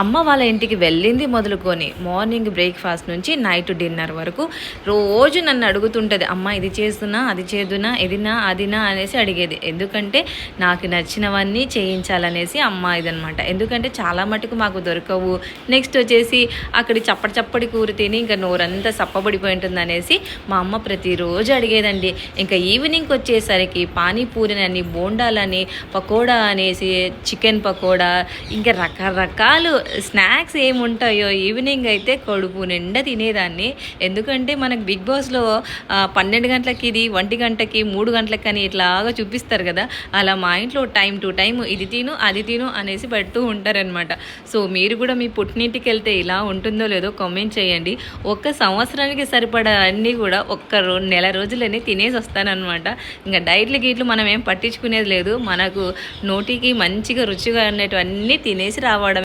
అమ్మ వాళ్ళ ఇంటికి వెళ్ళింది మొదలుకొని మార్నింగ్ బ్రేక్ఫాస్ట్ నుంచి నైట్ డిన్నర్ వరకు రోజు నన్ను అడుగుతుంటుంది, అమ్మ ఇది చేస్తున్నా, అది చేదునా, ఇదినా అదినా అనేసి అడిగేది. ఎందుకంటే నాకు నచ్చినవన్నీ చేయించాలనేసి అమ్మ ఇదనమాట. ఎందుకంటే చాలా మటుకు మాకు దొరకవు. నెక్స్ట్ వచ్చేసి అక్కడి చప్పటి చప్పటి కూర తిని ఇంకా నోరంతా సప్పబడిపోయి ఉంటుంది అనేసి మా అమ్మ ప్రతిరోజు అడిగేదండి. ఇంకా ఈవినింగ్కి వచ్చేసరికి పానీపూరిని, బోండాలని, పకోడా అనేసి, చికెన్ పకోడా, ఇంకా రకరకాలు స్నాక్స్ ఏముంటాయో ఈవినింగ్ అయితే కడుపు నిండా తినేదాన్ని. ఎందుకంటే మనకు బిగ్ బాస్లో 12 గంటలకి ఇది, 1 గంటకి, 3 గంటలకి అని ఇట్లాగా చూపిస్తారు కదా, అలా మా ఇంట్లో టైం టు టైం ఇది తిను అది తిను అనేసి పెడుతూ ఉంటారనమాట. సో మీరు కూడా మీ పుట్టినింటికి వెళ్తే ఇలా ఉంటుందో లేదో కామెంట్ చేయండి. ఒక్క సంవత్సరానికి సరిపడా అన్నీ కూడా నెల రోజులని తినేసి వస్తానన్నమాట. ఇంకా డైట్లు గీట్లు మనం ఏం పట్టించుకునేది లేదు. మనకు నోటికి మంచిగా రుచిగా ఉండేటివన్నీ తినేసి రావడం.